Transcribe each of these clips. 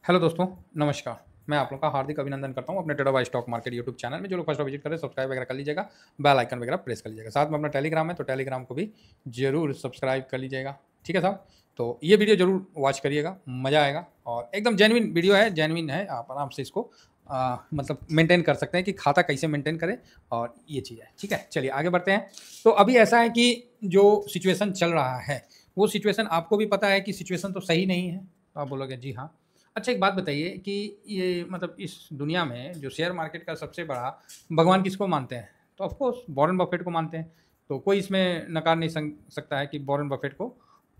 Hello दोस्तों, नमस्कार। मैं आप लोग का हार्दिक अभिनंदन करता हूँ अपने trader by stock market YouTube channel में। जो लोग फर्स्ट विजिट करें सब्सक्राइब वगैरह कर लीजिएगा, बेल आइकन वगैरह प्रेस कर लीजिएगा। साथ में अपना टेलीग्राम है तो टेलीग्राम को भी जरूर सब्सक्राइब कर लीजिएगा। ठीक है साहब, तो ये वीडियो जरूर वॉच करिएगा, मज़ा आएगा और एकदम जेन्युइन वीडियो है, जेन्युइन है। आप आराम से इसको मतलब मेंटेन कर सकते हैं कि खाता कैसे मेंटेन करें और ये चीज़ है। ठीक है, चलिए आगे बढ़ते हैं। तो अभी ऐसा है कि जो सिचुएशन चल रहा है वो सिचुएशन आपको भी पता है कि सिचुएशन तो सही नहीं है। तो आप बोलोगे जी हाँ। अच्छा, एक बात बताइए कि ये मतलब इस दुनिया में जो शेयर मार्केट का सबसे बड़ा भगवान किसको मानते हैं? तो ऑफ कोर्स वॉरेन बफेट को मानते हैं। तो कोई इसमें नकार नहीं सकता है कि वॉरेन बफेट को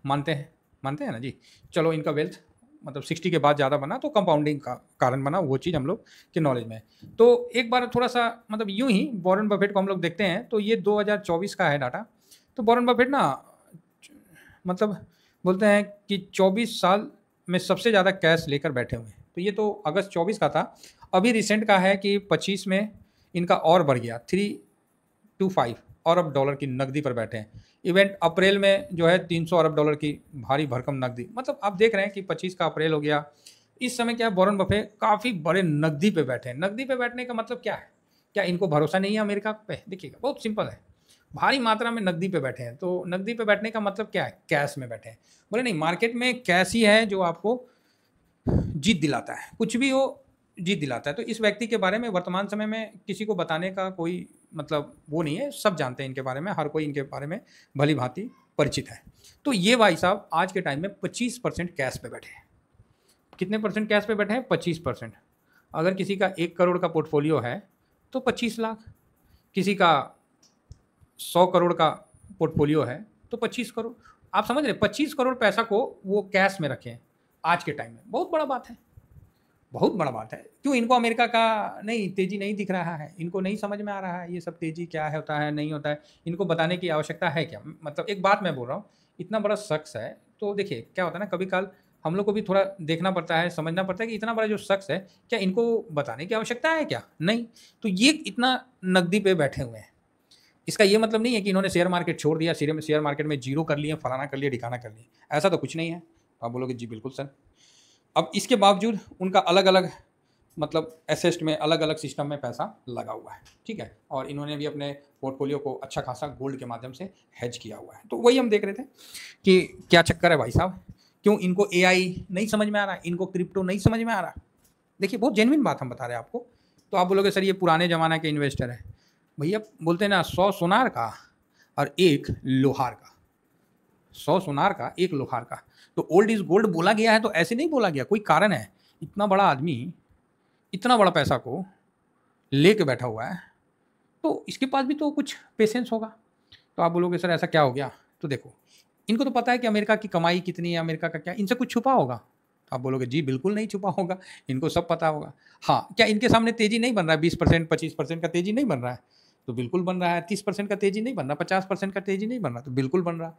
मानते हैं ना जी। चलो, इनका वेल्थ मतलब 60 के बाद ज़्यादा बना तो कंपाउंडिंग का कारण बना, वो चीज़ हम लोग के नॉलेज में है। तो एक बार थोड़ा सा मतलब यूं ही वॉरेन बफेट को हम लोग देखते हैं तो ये 2024 का है डाटा। तो वॉरेन बफेट ना मतलब बोलते हैं कि 24 साल में सबसे ज़्यादा कैश लेकर बैठे हुए हैं। तो ये तो अगस्त 24 का था। अभी रिसेंट का है कि 25 में इनका और बढ़ गया 325 अरब डॉलर की नकदी पर बैठे हैं। इवेंट अप्रैल में जो है 300 अरब डॉलर की भारी भरकम नकदी। मतलब आप देख रहे हैं कि 25 का अप्रैल हो गया। इस समय क्या है, वॉरेन बफेट काफ़ी बड़े नकदी पे बैठे हैं। नकदी पे बैठने का मतलब क्या है? क्या इनको भरोसा नहीं है अमेरिका पे? देखिएगा, बहुत सिंपल है। भारी मात्रा में नकदी पे बैठे हैं तो नकदी पे बैठने का मतलब क्या है? कैश में बैठे हैं। बोले नहीं, मार्केट में कैश ही है जो आपको जीत दिलाता है। कुछ भी हो, जीत दिलाता है। तो इस व्यक्ति के बारे में वर्तमान समय में किसी को बताने का कोई मतलब वो नहीं है। सब जानते हैं इनके बारे में, हर कोई इनके बारे में भली भांति परिचित है। तो ये भाई साहब आज के टाइम में 25% कैश पे बैठे हैं। कितने परसेंट कैश पे बैठे हैं? 25%। अगर किसी का 1 करोड़ का पोर्टफोलियो है तो 25 लाख, किसी का 100 करोड़ का पोर्टफोलियो है तो 25 करोड़। आप समझ रहे, 25 करोड़ पैसा को वो कैश में रखें आज के टाइम में, बहुत बड़ा बात है। बहुत बड़ा बात है। क्यों इनको अमेरिका का नहीं तेजी नहीं दिख रहा है? इनको नहीं समझ में आ रहा है ये सब तेजी क्या है, होता है नहीं होता है? इनको बताने की आवश्यकता है क्या? मतलब एक बात मैं बोल रहा हूँ, इतना बड़ा शख्स है तो देखिए क्या होता है ना, कभी काल हम लोग को भी थोड़ा देखना पड़ता है, समझना पड़ता है कि इतना बड़ा जो शख्स है, क्या इनको बताने की आवश्यकता है क्या? नहीं। तो ये इतना नकदी पे बैठे हुए हैं। इसका ये मतलब नहीं है कि इन्होंने शेयर मार्केट छोड़ दिया, शेयर मार्केट में जीरो कर लिए, फलाना कर लिया, ढिकाना कर लिया। ऐसा तो कुछ नहीं है। आप बोलोगे जी बिल्कुल सर। अब इसके बावजूद उनका अलग अलग मतलब एसेस्ट में अलग अलग सिस्टम में पैसा लगा हुआ है। ठीक है, और इन्होंने भी अपने पोर्टफोलियो को अच्छा खासा गोल्ड के माध्यम से हेज किया हुआ है। तो वही हम देख रहे थे कि क्या चक्कर है भाई साहब, क्यों इनको एआई नहीं समझ में आ रहा है, इनको क्रिप्टो नहीं समझ में आ रहा। देखिए, बहुत जेन्युइन बात हम बता रहे हैं आपको। तो आप बोलोगे सर ये पुराने ज़माना के इन्वेस्टर है। भैया बोलते हैं ना, 100 सोनार का और एक लोहार का। 100 सोनार का, एक लोहार का। तो ओल्ड इज गोल्ड बोला गया है तो ऐसे नहीं बोला गया, कोई कारण है। इतना बड़ा आदमी इतना बड़ा पैसा को लेके बैठा हुआ है तो इसके पास भी तो कुछ पेशेंस होगा। तो आप बोलोगे सर ऐसा क्या हो गया? तो देखो, इनको तो पता है कि अमेरिका की कमाई कितनी है, अमेरिका का क्या, इनसे कुछ छुपा होगा? तो आप बोलोगे जी बिल्कुल नहीं छुपा होगा, इनको सब पता होगा। हाँ, क्या इनके सामने तेजी नहीं बन रहा है? 20% 25% का तेजी नहीं बन रहा है? तो बिल्कुल बन रहा है। 30% का तेजी नहीं बन रहा, 50% का तेजी नहीं बन रहा, तो बिल्कुल बन रहा।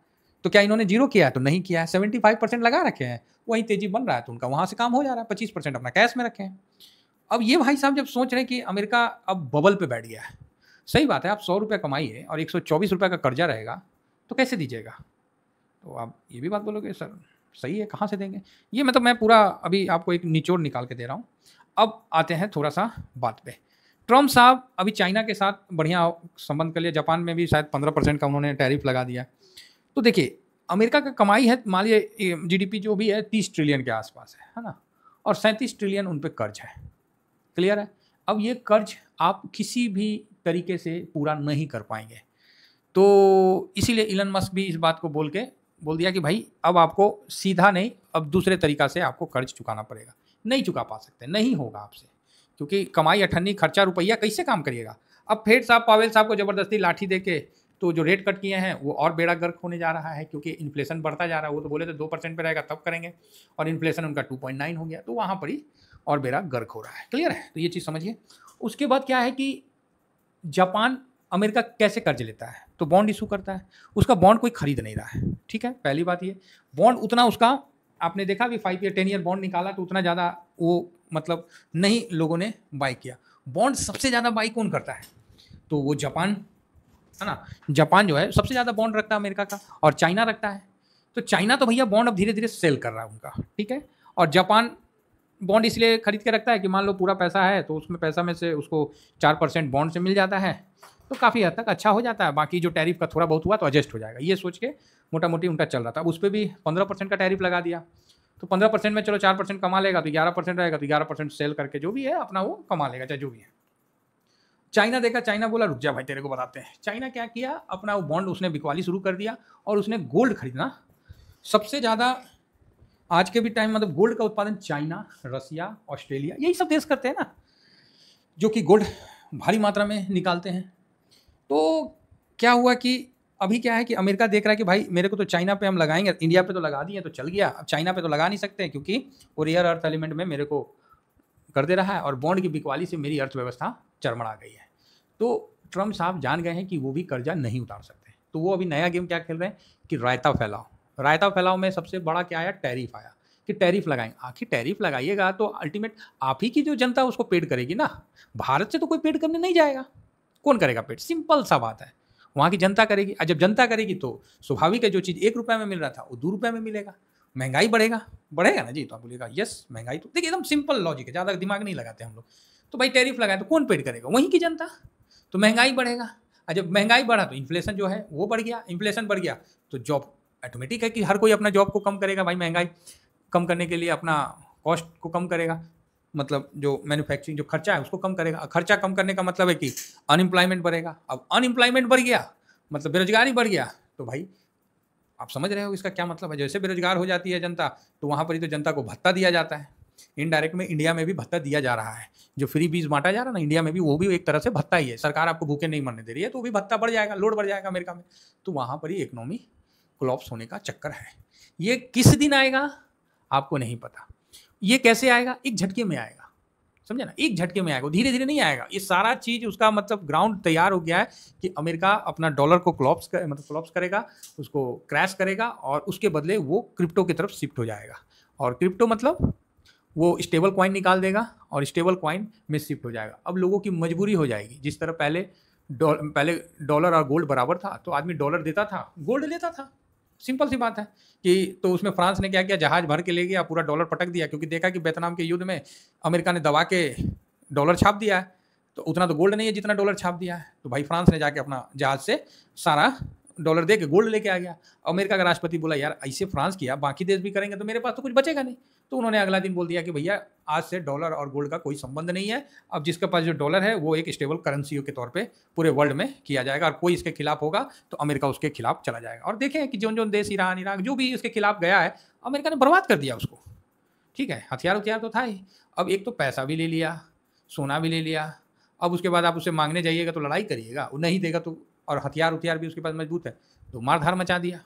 तो क्या इन्होंने जीरो किया है? तो नहीं किया है। 75% लगा रखे हैं, वहीं तेजी बन रहा है तो उनका वहां से काम हो जा रहा है। 25% अपना कैश में रखे हैं। अब ये भाई साहब जब सोच रहे हैं कि अमेरिका अब बबल पे बैठ गया है, सही बात है। आप 100 रुपये कमाइए और 124 रुपये का कर्जा रहेगा तो कैसे दीजिएगा? तो आप ये भी बात बोलोगे सर सही है, कहाँ से देंगे? ये मतलब मैं पूरा अभी आपको एक निचोड़ निकाल के दे रहा हूँ। अब आते हैं थोड़ा सा बात पे। ट्रम्प साहब अभी चाइना के साथ बढ़िया संबंध कर लिया, जापान में भी शायद 15% का उन्होंने टैरिफ लगा दिया। तो देखिए, अमेरिका का कमाई है मान लीजिए जीडीपी जो भी है 30 ट्रिलियन के आसपास है ना, और 37 ट्रिलियन उन पर कर्ज है। क्लियर है? अब ये कर्ज आप किसी भी तरीके से पूरा नहीं कर पाएंगे। तो इसीलिए इलन मस्क भी इस बात को बोल दिया कि भाई अब आपको सीधा नहीं, अब दूसरे तरीका से आपको कर्ज चुकाना पड़ेगा। नहीं चुका पा सकते, नहीं होगा आपसे, क्योंकि कमाई अठन्नी खर्चा रुपया कैसे काम करिएगा। अब फेड साहब पावेल साहब को ज़बरदस्ती लाठी दे के तो जो रेट कट किए हैं वो और बेड़ा गर्क होने जा रहा है, क्योंकि इन्फ्लेशन बढ़ता जा रहा है। वो तो बोले थे 2% पे रहेगा तब करेंगे, और इन्फ्लेशन उनका 2.9 हो गया, तो वहाँ पर ही और बेड़ा गर्क हो रहा है। क्लियर है? तो ये चीज़ समझिए। उसके बाद क्या है कि जापान अमेरिका कैसे कर्ज लेता है? तो बॉन्ड इशू करता है। उसका बॉन्ड कोई खरीद नहीं रहा है। ठीक है, पहली बात ये, बॉन्ड उतना उसका आपने देखा कि 5 ईयर 10 ईयर बॉन्ड निकाला तो उतना ज़्यादा वो मतलब नहीं लोगों ने बाई किया। बॉन्ड सबसे ज़्यादा बाई कौन करता है? तो वो जापान है ना। जापान जो है सबसे ज़्यादा बॉन्ड रखता है अमेरिका का, और चाइना रखता है। तो चाइना तो भैया बॉन्ड अब धीरे धीरे सेल कर रहा है उनका। ठीक है, और जापान बॉन्ड इसलिए खरीद के रखता है कि मान लो पूरा पैसा है तो उसमें पैसा में से उसको 4% बॉन्ड से मिल जाता है, तो काफ़ी हद तक अच्छा हो जाता है। बाकी जो टैरिफ का थोड़ा बहुत हुआ तो एडजस्ट हो जाएगा, ये सोच के मोटा मोटी उनका चल रहा था। अब उस पर भी 15% का टैरिफ लगा दिया, तो 15% में चलो 4% कमा लेगा तो 11% रहेगा, तो 11% सेल करके जो भी है अपना वो कमा लेगा, चाहे जो भी है। चाइना देखा, चाइना बोला रुक जा भाई तेरे को बताते हैं। चाइना क्या किया, अपना वो बॉन्ड उसने बिकवाली शुरू कर दिया और उसने गोल्ड खरीदना सबसे ज़्यादा आज के भी टाइम, मतलब गोल्ड का उत्पादन चाइना, रसिया, ऑस्ट्रेलिया, यही सब देश करते हैं ना, जो कि गोल्ड भारी मात्रा में निकालते हैं। तो क्या हुआ कि अभी क्या है कि अमेरिका देख रहा है कि भाई मेरे को तो चाइना पे हम लगाएंगे, इंडिया पे तो लगा दिए तो चल गया, अब चाइना पे तो लगा नहीं सकते क्योंकि वो रेयर अर्थ एलिमेंट में मेरे को कर दे रहा है और बॉन्ड की बिकवाली से मेरी अर्थव्यवस्था चरमरा गई है। तो ट्रम्प साहब जान गए हैं कि वो भी कर्जा नहीं उतार सकते, तो वो अभी नया गेम क्या खेल रहे हैं कि रायता फैलाओ। रायता फैलाओ में सबसे बड़ा क्या आया, टैरिफ आया कि टैरिफ लगाएंगे। आखिर टैरिफ लगाइएगा तो अल्टीमेट आप ही की जो जनता उसको पेड करेगी ना, भारत से तो कोई पेड करने नहीं जाएगा। कौन करेगा पेड, सिंपल सा बात है, वहाँ की जनता करेगी। और जब जनता करेगी तो स्वाभाविक है जो चीज़ 1 रुपये में मिल रहा था वो 2 रुपये में मिलेगा, महंगाई बढ़ेगा ना जी। तो आप बोलिएगा यस महंगाई, तो देखिए एकदम सिंपल लॉजिक है, ज़्यादा दिमाग नहीं लगाते हम लोग। तो भाई टैरिफ लगाए तो कौन पेड करेगा, वहीं की जनता, तो महंगाई बढ़ेगा। और जब महंगाई बढ़ा तो इन्फ्लेशन जो है वो बढ़ गया, इन्फ्लेशन बढ़ गया तो जॉब ऑटोमेटिक है कि हर कोई अपना जॉब को कम करेगा भाई, महंगाई कम करने के लिए अपना कॉस्ट को कम करेगा, मतलब जो मैन्युफैक्चरिंग जो खर्चा है उसको कम करेगा। खर्चा कम करने का मतलब है कि अनएम्प्लॉयमेंट बढ़ेगा। अब अनएम्प्लॉयमेंट बढ़ गया मतलब बेरोजगारी बढ़ गया, तो भाई आप समझ रहे हो इसका क्या मतलब है। जैसे बेरोजगार हो जाती है जनता तो वहाँ पर ही तो जनता को भत्ता दिया जाता है, इनडायरेक्ट में इंडिया में भी भत्ता दिया जा रहा है। जो फ्री बीज बांटा जा रहा है ना इंडिया में भी, वो भी एक तरह से भत्ता ही है। सरकार आपको भूखे नहीं मरने दे रही है तो वो भी भत्ता बढ़ जाएगा, लोड बढ़ जाएगा अमेरिका में। तो वहाँ पर ही इकोनॉमी कोलैप्स होने का चक्कर है। ये किस दिन आएगा आपको नहीं पता, ये कैसे आएगा, एक झटके में आएगा, समझे ना, एक झटके में आएगा, धीरे धीरे नहीं आएगा। ये सारा चीज उसका मतलब ग्राउंड तैयार हो गया है कि अमेरिका अपना डॉलर को कोलैप्स करेगा, उसको क्रैश करेगा और उसके बदले वो क्रिप्टो की तरफ शिफ्ट हो जाएगा। और क्रिप्टो मतलब वो स्टेबल कॉइन निकाल देगा और स्टेबल कॉइन में शिफ्ट हो जाएगा। अब लोगों की मजबूरी हो जाएगी, जिस तरह पहले डॉलर और गोल्ड बराबर था तो आदमी डॉलर देता था गोल्ड लेता था, सिंपल सी बात है कि। तो उसमें फ्रांस ने क्या किया, जहाज भर के ले गया, पूरा डॉलर पटक दिया, क्योंकि देखा कि वियतनाम के युद्ध में अमेरिका ने दबा के डॉलर छाप दिया है, तो उतना तो गोल्ड नहीं है जितना डॉलर छाप दिया है। तो भाई फ्रांस ने जाके अपना जहाज से सारा डॉलर दे के गोल्ड लेके आ गया। अमेरिका का राष्ट्रपति बोला यार ऐसे फ्रांस किया, बाकी देश भी करेंगे तो मेरे पास तो कुछ बचेगा नहीं। तो उन्होंने अगला दिन बोल दिया कि भैया आज से डॉलर और गोल्ड का कोई संबंध नहीं है, अब जिसके पास जो डॉलर है वो एक स्टेबल करेंसी के तौर पे पूरे वर्ल्ड में किया जाएगा, और कोई इसके खिलाफ होगा तो अमेरिका उसके खिलाफ चला जाएगा। और देखें कि जो जो देश ईरान इराक जो भी इसके खिलाफ गया है अमेरिका ने बर्बाद कर दिया उसको। ठीक है, हथियार उथियार तो था ही, अब एक तो पैसा भी ले लिया, सोना भी ले लिया, अब उसके बाद आप उसे मांगने जाइएगा तो लड़ाई करिएगा, वो नहीं देगा तो, और हथियार उथियार भी उसके पास मजबूत है तो मारधार मचा दिया।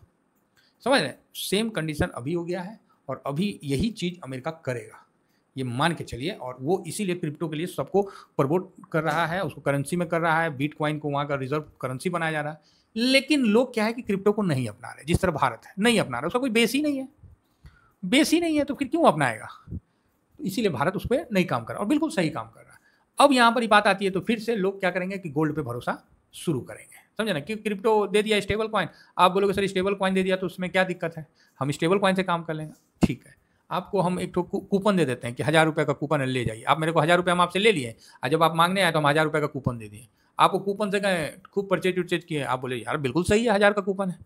समझ रहे, सेम कंडीशन अभी हो गया है और अभी यही चीज़ अमेरिका करेगा, ये मान के चलिए। और वो इसीलिए क्रिप्टो के लिए सबको प्रमोट कर रहा है, उसको करेंसी में कर रहा है, बिटकॉइन को वहाँ का रिजर्व करेंसी बनाया जा रहा है। लेकिन लोग क्या है कि क्रिप्टो को नहीं अपना रहे, जिस तरह भारत है नहीं अपना रहा, उसका कोई बेस ही नहीं है, बेस ही नहीं है तो फिर क्यों अपनाएगा। इसीलिए भारत उस पर नहीं काम कर रहा और बिल्कुल सही काम कर रहा है। अब यहाँ पर ही बात आती है तो फिर से लोग क्या करेंगे कि गोल्ड पे भरोसा शुरू करेंगे, समझे ना, कि क्रिप्टो दे दिया स्टेबल कॉइन। आप बोलोगे सर स्टेबल कॉइन दे दिया तो उसमें क्या दिक्कत है, हम स्टेबल कॉइन से काम कर लेंगे। ठीक है, आपको हम एक तो कूपन दे देते हैं कि 1000 रुपये का कूपन ले जाइए। आप मेरे को 1000 रुपये हम आपसे ले लिए और जब आप मांगने आए तो हम 1000 रुपये का कूपन दे दिए। आपको कूपन से गए खूब परचेज उर्चेज किए, आप बोले यार बिल्कुल सही है 1000 का कूपन है,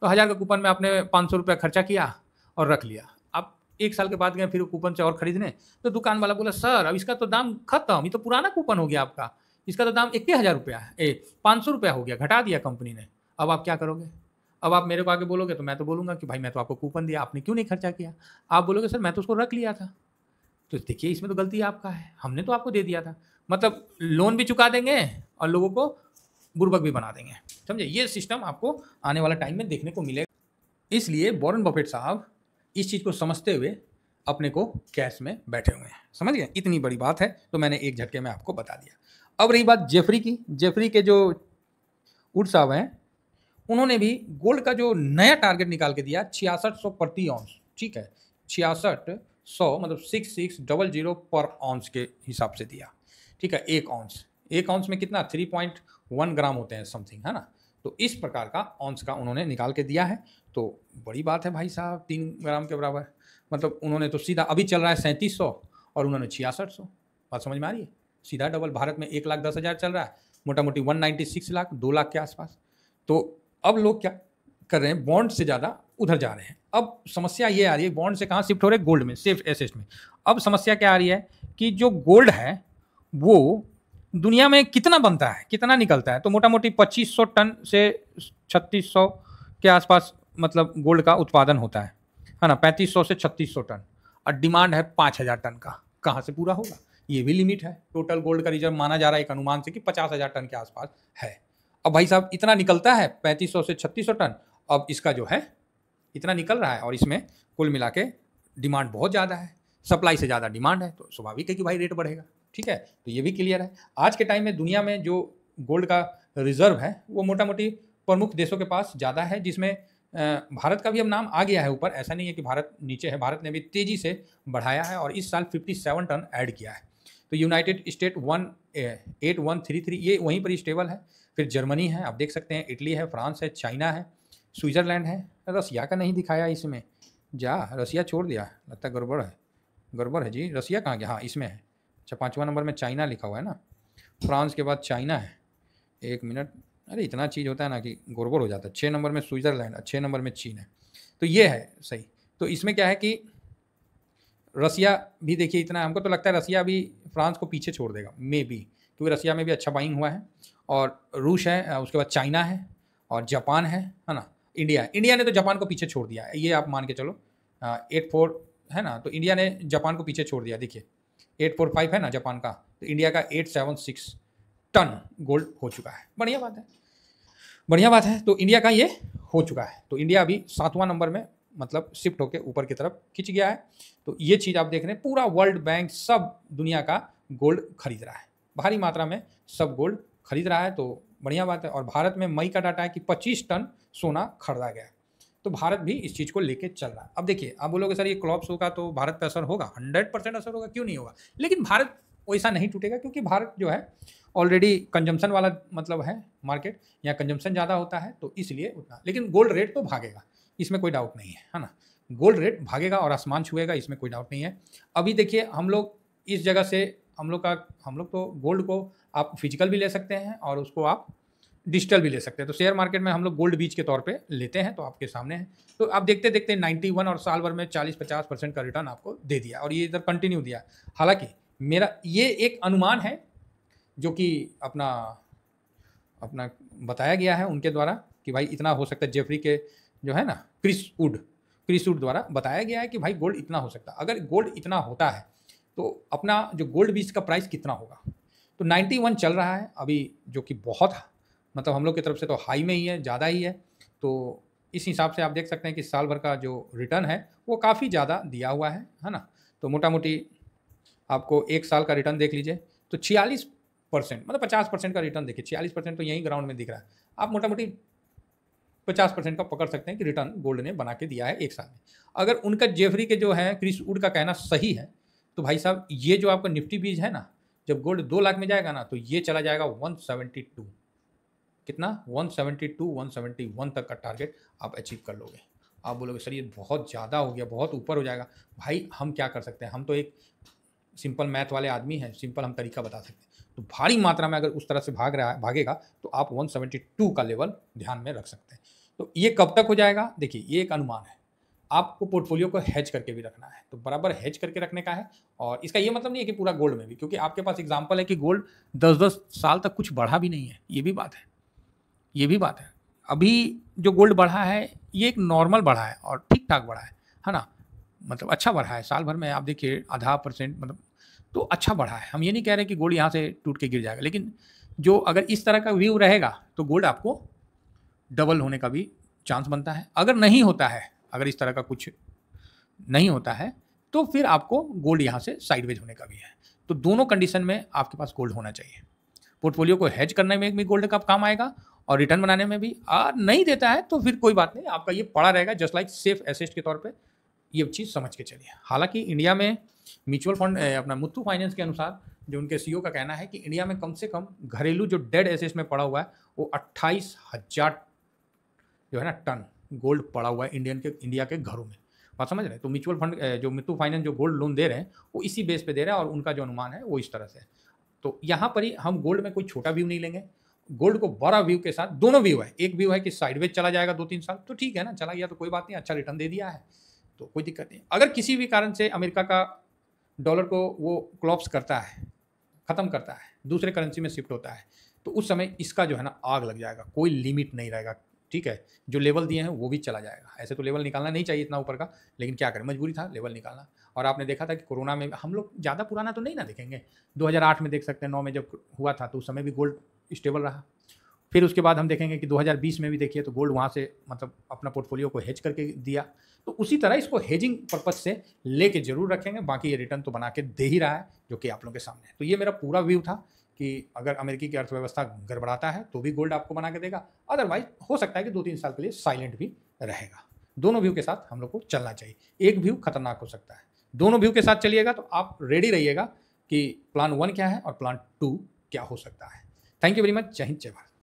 तो 1000 का कूपन में आपने 500 रुपये खर्चा किया और रख लिया। आप 1 साल के बाद गए फिर कूपन से और खरीदने, तो दुकान वाला बोला सर अब इसका तो दाम खत्म, ये तो पुराना कूपन हो गया आपका, इसका तो दाम 1000 रुपया है, 500 रुपया हो गया, घटा दिया कंपनी ने। अब आप क्या करोगे, अब आप मेरे को आगे बोलोगे तो मैं तो बोलूँगा कि भाई मैं तो आपको कूपन दिया, आपने क्यों नहीं खर्चा किया। आप बोलोगे सर मैं तो उसको रख लिया था, तो देखिए इसमें तो गलती आपका है, हमने तो आपको दे दिया था। मतलब लोन भी चुका देंगे और लोगों को बुर्बक भी बना देंगे, समझे। ये सिस्टम आपको आने वाला टाइम में देखने को मिलेगा। इसलिए वॉरेन बफेट साहब इस चीज़ को समझते हुए अपने को कैश में बैठे हुए हैं, समझ गए। इतनी बड़ी बात है तो मैंने एक झटके में आपको बता दिया। अब रही बात जेफरी की, जेफरी के जो वुड साहब हैं उन्होंने भी गोल्ड का जो नया टारगेट निकाल के दिया 6600 प्रति ऑन्स, ठीक है 6600 मतलब 6600 पर ऑन्स के हिसाब से दिया, ठीक है। एक ऑन्स में कितना 3.1 ग्राम होते हैं समथिंग, है ना। तो इस प्रकार का ऑन्स का उन्होंने निकाल के दिया है, तो बड़ी बात है भाई साहब, 3 ग्राम के बराबर। मतलब उन्होंने तो सीधा अभी चल रहा है 3700 और उन्होंने 6600। बात समझ में आ रही है? सीधा डबल। भारत में 1,10,000 चल रहा है, मोटा मोटी 196 लाख, 2 लाख के आसपास। तो अब लोग क्या कर रहे हैं, बॉन्ड से ज़्यादा उधर जा रहे हैं। अब समस्या ये आ रही है, बॉन्ड से कहाँ शिफ्ट हो रहे हैं, गोल्ड में, सेफ एसेट में। अब समस्या क्या आ रही है कि जो गोल्ड है वो दुनिया में कितना बनता है, कितना निकलता है, तो मोटा मोटी 2500 टन से 3600 के आसपास मतलब गोल्ड का उत्पादन होता है ना, 3500 से 3600 टन, और डिमांड है 5000 टन का। कहाँ से पूरा होगा? ये भी लिमिट है। टोटल गोल्ड का रिजर्व माना जा रहा है एक अनुमान से कि 50,000 टन के आसपास है। अब भाई साहब इतना निकलता है 3500 से 3600 टन, अब इसका जो है इतना निकल रहा है और इसमें कुल मिला के डिमांड बहुत ज़्यादा है, सप्लाई से ज़्यादा डिमांड है, तो स्वाभाविक है कि भाई रेट बढ़ेगा। ठीक है, तो ये भी क्लियर है। आज के टाइम में दुनिया में जो गोल्ड का रिजर्व है वो मोटा मोटी प्रमुख देशों के पास ज़्यादा है, जिसमें भारत का भी अब नाम आ गया है ऊपर। ऐसा नहीं है कि भारत नीचे है, भारत ने भी तेज़ी से बढ़ाया है और इस साल 57 टन ऐड किया है। तो यूनाइटेड स्टेट 8133 ये वहीं पर स्टेबल है। फिर जर्मनी है, आप देख सकते हैं, इटली है, फ्रांस है, चाइना है, स्विट्ज़रलैंड है। रसिया का नहीं दिखाया इसमें, जा रसिया छोड़ दिया, लगता है गड़बड़ है, गड़बड़ है जी। रसिया कहाँ गया? हाँ इसमें है। अच्छा, 5वां नंबर में चाइना लिखा हुआ है ना, फ्रांस के बाद चाइना है। एक मिनट, अरे इतना चीज़ होता है ना कि गड़बड़ हो जाता है। 6 नंबर में स्विट्ज़रलैंड, 6 नंबर में चीन है, तो ये है सही। तो इसमें क्या है कि रसिया भी देखिए इतना, हमको तो लगता है रसिया भी फ्रांस को पीछे छोड़ देगा मे बी, क्योंकि रसिया में भी अच्छा बाइंग हुआ है। और रूस है, उसके बाद चाइना है और जापान है ना, इंडिया ने तो जापान को पीछे छोड़ दिया है, ये आप मान के चलो। 84 है ना, तो इंडिया ने जापान को पीछे छोड़ दिया। देखिए 845 है ना जापान का, तो इंडिया का 876 टन गोल्ड हो चुका है। बढ़िया बात है, बढ़िया बात है। तो इंडिया का ये हो चुका है, तो इंडिया अभी 7वां नंबर में मतलब शिफ्ट होकर ऊपर की तरफ खिंच गया है। तो ये चीज़ आप देख रहे हैं, पूरा वर्ल्ड बैंक सब दुनिया का गोल्ड खरीद रहा है, भारी मात्रा में सब गोल्ड खरीद रहा है, तो बढ़िया बात है। और भारत में मई का डाटा है कि 25 टन सोना खरीदा गया, तो भारत भी इस चीज़ को लेके चल रहा है। अब देखिए, आप बोलोगे सर ये क्लॉप्स होगा तो भारत पर असर होगा, 100% असर होगा, क्यों नहीं होगा। लेकिन भारत वैसा नहीं टूटेगा, क्योंकि भारत जो है ऑलरेडी कंजम्पशन वाला मतलब है मार्केट, या कंजम्पशन ज़्यादा होता है, तो इसलिए उतना। लेकिन गोल्ड रेट तो भागेगा, इसमें कोई डाउट नहीं है ना। गोल्ड रेट भागेगा और आसमान छुएगा, इसमें कोई डाउट नहीं है। अभी देखिए हम लोग इस जगह से हम लोग तो गोल्ड को आप फिजिकल भी ले सकते हैं और उसको आप डिजिटल भी ले सकते हैं। तो शेयर मार्केट में हम लोग गोल्ड बीज के तौर पे लेते हैं, तो आपके सामने है। तो आप देखते देखते 91 और साल भर में 40-50% का रिटर्न आपको दे दिया, और ये इधर कंटिन्यू दिया। हालांकि मेरा ये एक अनुमान है जो कि अपना बताया गया है उनके द्वारा कि भाई इतना हो सकता है। जेफरी के जो है ना क्रिस वुड द्वारा बताया गया है कि भाई गोल्ड इतना हो सकता है। अगर गोल्ड इतना होता है तो अपना जो गोल्ड बीज का प्राइस कितना होगा। तो 91 चल रहा है अभी, जो कि बहुत मतलब हम लोग की तरफ से तो हाई में ही है, ज़्यादा ही है। तो इस हिसाब से आप देख सकते हैं कि साल भर का जो रिटर्न है वो काफ़ी ज़्यादा दिया हुआ है ना। तो मोटा मोटी आपको एक साल का रिटर्न देख लीजिए, तो 46% मतलब 50% का रिटर्न देखिए। 46% तो यहीं ग्राउंड में दिख रहा है। आप मोटा मोटी 50% का पकड़ सकते हैं कि रिटर्न गोल्ड ने बना के दिया है एक साल में। अगर उनका जेफरी के जो है क्रिस वुड का कहना सही है, तो भाई साहब ये जो आपका निफ्टी बीज है ना, जब गोल्ड 2 लाख में जाएगा ना, तो ये चला जाएगा 172, कितना 171 तक का टारगेट आप अचीव कर लोगे। आप बोलोगे सर ये बहुत ज़्यादा हो गया, बहुत ऊपर हो जाएगा। भाई हम क्या कर सकते हैं, हम तो एक सिंपल मैथ वाले आदमी हैं, सिंपल हम तरीका बता सकते हैं। तो भारी मात्रा में अगर उस तरह से भागेगा तो आप 172 का लेवल ध्यान में रख सकते हैं। तो ये कब तक हो जाएगा, देखिए ये एक अनुमान है। आपको पोर्टफोलियो को हेज करके भी रखना है, तो बराबर हेज करके रखने का है। और इसका ये मतलब नहीं है कि पूरा गोल्ड में भी, क्योंकि आपके पास एग्जांपल है कि गोल्ड 10-10 साल तक कुछ बढ़ा भी नहीं है, ये भी बात है, ये भी बात है। अभी जो गोल्ड बढ़ा है ये एक नॉर्मल बढ़ा है और ठीक ठाक बढ़ा है ना, मतलब अच्छा बढ़ा है। साल भर में आप देखिए 0.5% मतलब, तो अच्छा बढ़ा है। हम ये नहीं कह रहे कि गोल्ड यहाँ से टूट के गिर जाएगा, लेकिन जो अगर इस तरह का व्यू रहेगा तो गोल्ड आपको डबल होने का भी चांस बनता है। अगर नहीं होता है, अगर इस तरह का कुछ नहीं होता है, तो फिर आपको गोल्ड यहाँ से साइडवेज होने का भी है। तो दोनों कंडीशन में आपके पास गोल्ड होना चाहिए। पोर्टफोलियो को हेज करने में भी गोल्ड का काम आएगा और रिटर्न बनाने में भी। नहीं देता है तो फिर कोई बात नहीं, आपका ये पड़ा रहेगा जस्ट लाइक सेफ एसेट के तौर पे। ये चीज़ समझ के चलिए। हालांकि इंडिया में म्यूचुअल फंड अपना मुथ्थू फाइनेंस के अनुसार, जो उनके सीईओ का कहना है कि इंडिया में कम से कम घरेलू जो डेड एसेट्स में पड़ा हुआ है वो 28,000 जो है ना टन गोल्ड पड़ा हुआ है इंडिया के घरों में। बात समझ रहे हैं? तो म्यूचुअल फंड जो मुथूट फाइनेंस जो गोल्ड लोन दे रहे हैं, वो इसी बेस पे दे रहा है और उनका जो अनुमान है वो इस तरह से है। तो यहाँ पर ही हम गोल्ड में कोई छोटा व्यू नहीं लेंगे, गोल्ड को बड़ा व्यू के साथ, दोनों व्यू है, एक व्यू है कि साइडवेज चला जाएगा 2-3 साल, तो ठीक है ना, चला गया तो कोई बात नहीं, अच्छा रिटर्न दे दिया है, तो कोई दिक्कत नहीं। अगर किसी भी कारण से अमेरिका का डॉलर को वो क्लॉप्स करता है, खत्म करता है, दूसरे करेंसी में शिफ्ट होता है, तो उस समय इसका जो है ना आग लग जाएगा, कोई लिमिट नहीं रहेगा, ठीक है? जो लेवल दिए हैं वो भी चला जाएगा। ऐसे तो लेवल निकालना नहीं चाहिए इतना ऊपर का, लेकिन क्या करें, मजबूरी था लेवल निकालना। और आपने देखा था कि कोरोना में हम लोग ज़्यादा पुराना तो नहीं ना देखेंगे, 2008 में देख सकते हैं, 9 में जब हुआ था तो उस समय भी गोल्ड स्टेबल रहा। फिर उसके बाद हम देखेंगे कि 2020 में भी देखिए तो गोल्ड वहाँ से मतलब अपना पोर्टफोलियो को हेज करके दिया। तो उसी तरह इसको हेजिंग पर्पज से लेके जरूर रखेंगे, बाकी ये रिटर्न तो बना के दे ही रहा है, जो कि आप लोगों के सामने है। तो ये मेरा पूरा व्यू था कि अगर अमेरिकी की अर्थव्यवस्था गड़बड़ाता है तो भी गोल्ड आपको बना के देगा, अदरवाइज हो सकता है कि 2-3 साल के लिए साइलेंट भी रहेगा। दोनों व्यू के साथ हम लोग को चलना चाहिए, एक व्यू खतरनाक हो सकता है, दोनों व्यू के साथ चलिएगा तो आप रेडी रहिएगा कि प्लान 1 क्या है और प्लान 2 क्या हो सकता है। Thank you very much. जय हिंद, जय भारत।